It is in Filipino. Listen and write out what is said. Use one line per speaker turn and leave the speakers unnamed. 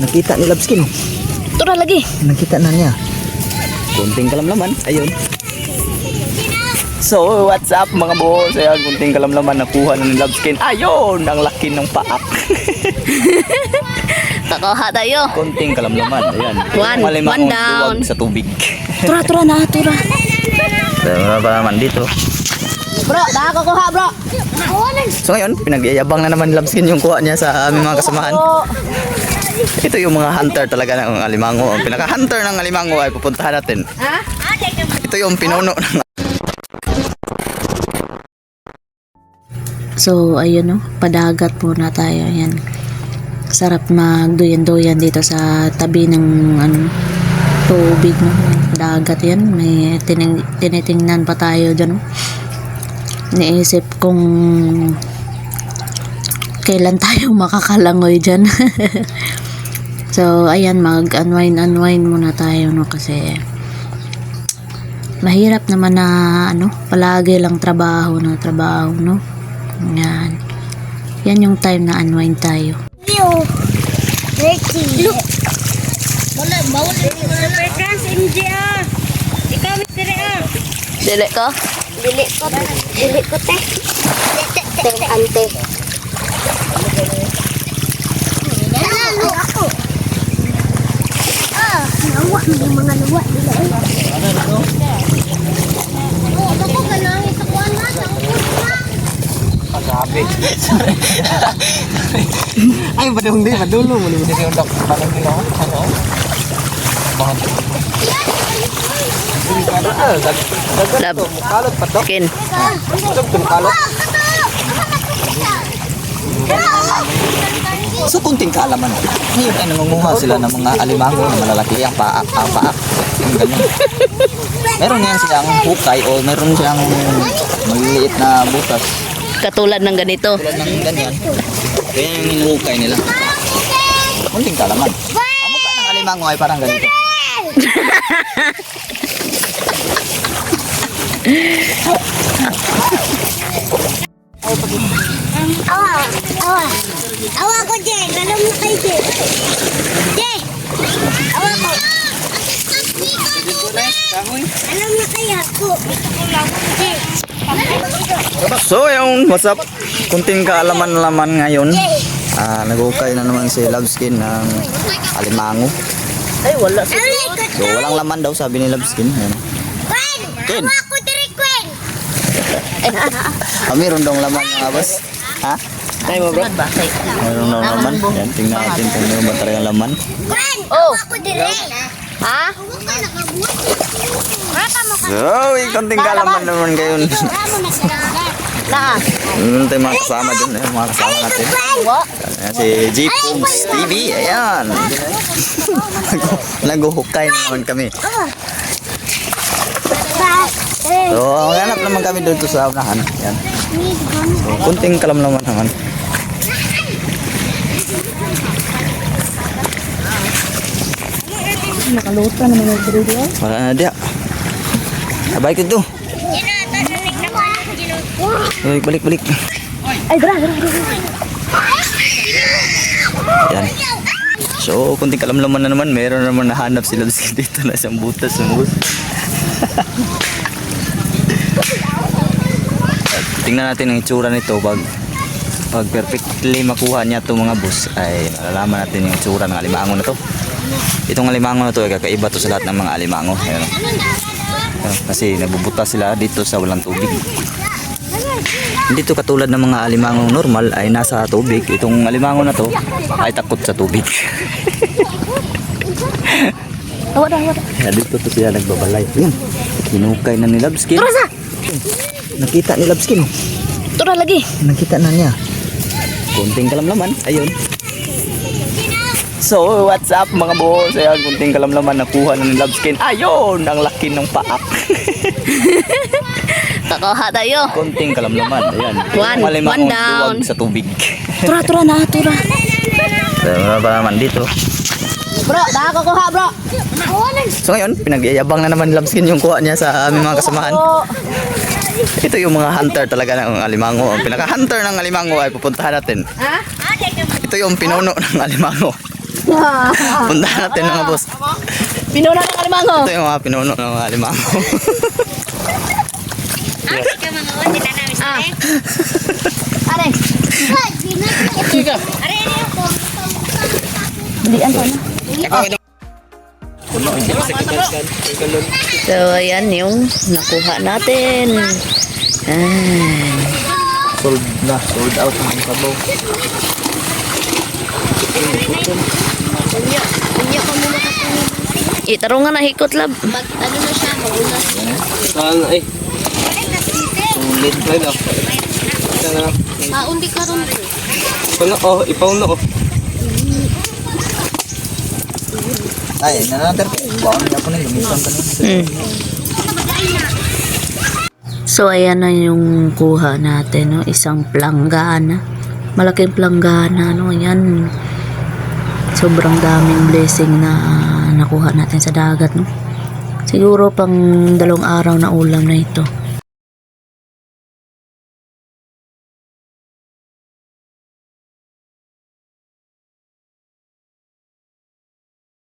Nakita ni Labskin.
Tura lagi.
Nakita na niya. Kunting kalamlaman. Ayun. So, what's up mga boss? Ayan, kunting kalamlaman nakuha na ni Labskin. Ayun, ang laki ng paak.
Takuha tayo.
Kunting kalamlaman. Ayan.
One down.
Duwag sa tubig.
Tura na, tura.
Wala pa naman dito.
Bro, nakakuha bro.
So ngayon, pinagyayabang na naman ni Labskin yung kuha niya sa aming mga kasamahan. Ito yung mga hunter talaga ng alimango. Ang pinaka-hunter ng alimango ay pupuntahan natin. Ito yung pinuno ng...
So, ayun no, padagat muna tayo. Ayan. Sarap magduyan-duyan dito sa tabi ng tubig no. Dagat yan. May tinitingnan pa tayo dyan no. Niisip kung kailan tayo makakalangoy dyan. So ayan, mag-unwind muna tayo no, kasi mahirap naman na palagi lang trabaho no. Yan yung time na unwind tayo.
Look. Wala, bawal Supercans, MJ Ikaw, Mr.
Dili ko?
Dili ko, te. Te, ante. Lalo ako. Nawa, may mga nawa.
Ano ito?
Oo, ako ganangin sa kuwan na.
Pagkabi. Ay, padulo. Hindi yung parang ginawa. Ano?
Lab.
Kalot pa to.
Kin.
Kalot. So kunting kaalaman. Ngayon ay nangunguha sila ng mga alimango na malalaki ang paak. Yung ganyan. Meron yan silang hukay o meron siyang maliliit na butas.
Katulad ng ganito.
Tulad ng ganyan. Kaya yung hinuhukay nila. Kunting kaalaman. Ang mukha ng alimango ay parang ganito.
Awa ko, Jay. Alam mo kay Jay. Jay. Awa ko. Alam mo kay ako. Jay.
So yung what's up? Kunting kaalaman-alaman ngayon. Nag-ukay na naman si Labskin ng alimango.
Ay, wala.
So walang laman daw sabi ni Labskin. Ayan. Ken.
Awa ko, Diri Queen.
Meron daw laman mga boss. Ha?
Ay mo bro.
Meron daw laman. Yan, tingnan natin kung meron ba talaga laman.
Queen.
Oh.
Awa ko, Diri.
Ha?
Awa ka nakabuhat. Rata mo ka.
So, kunting kaalaman naman ngayon.
Ramo na sila.
Na.
Meron tayong mga kasama dun. Mga kasama natin.
Wa.
Ayan, si G-Pogs TV. Ayan. Nag-uhukay na naman kami. So, hanap naman kami doon sa unahan. Ayan. So, kunting kalamlaman naman.
Nakaluta naman yung dito.
Wala na dia. Abay ko ito. Balik.
Ay, gra.
Ayan. So, kunting kalamlaman na naman. Meron naman nahanap sila dito na isang butas. Tingnan natin ang itsura nito pag perfectly makuha niya itong mga boss ay malalaman natin yung itsura ng alimango na to. Itong alimango na to ay kakaiba to sa lahat ng mga alimango. Ayan. Kasi nabubutas sila dito sa walang tubig. Hindi to katulad ng mga alimango normal ay nasa tubig. Itong alimango na to ay takot sa tubig.
Wala.
Kaya dito to sila nagbabalay. Ayan. Hinukay na ni Labskin. Nakita ni Labskin.
Tura lagi.
Nakita na niya. Kunting kalamlaman. Ayun. So, what's up mga boss? Ayan, kunting kalamlaman nakuha na ni Labskin. Ayun, ang laki ng paak.
Takuha tayo.
Kunting kalamlaman. Ayan.
One down.
Duwag sa tubig.
Tura na, tura.
Wala pa naman dito.
Bro, nakakuha bro.
So ngayon, pinagyayabang na naman ni Labskin yung kuha niya sa aming mga kasamahan. Ito yung mga hunter talaga ng alimango. Ang pinaka-hunter ng alimango ay pupuntahan natin.
Ha?
Ito yung pinuno ng alimango. Puntahan natin mga boss.
Pinuno ng alimango.
Ito yung mga pinuno ng mga alimango.
Ate ka mga o, hindi na namin sa
Are,
Are, ako.
bilian po na. So, ayan yung nakuha natin.
Sold na, sold out ng sabaw.
Itarungan na hikot lab.
Ano na siya, magunas.
Saan ay? Sulit pa lang.
Maundi ka rin.
Ipauno, oh, ipauno, oh.
Ay, nanantar. Bawang niya po na lumisan ka na.
So, ayan na yung kuha natin, no? Isang planggana. Malaking planggana, no? Ayan. Sobrang daming blessing na nakuha natin sa dagat, no? Siguro pang 2 araw na ulam na ito.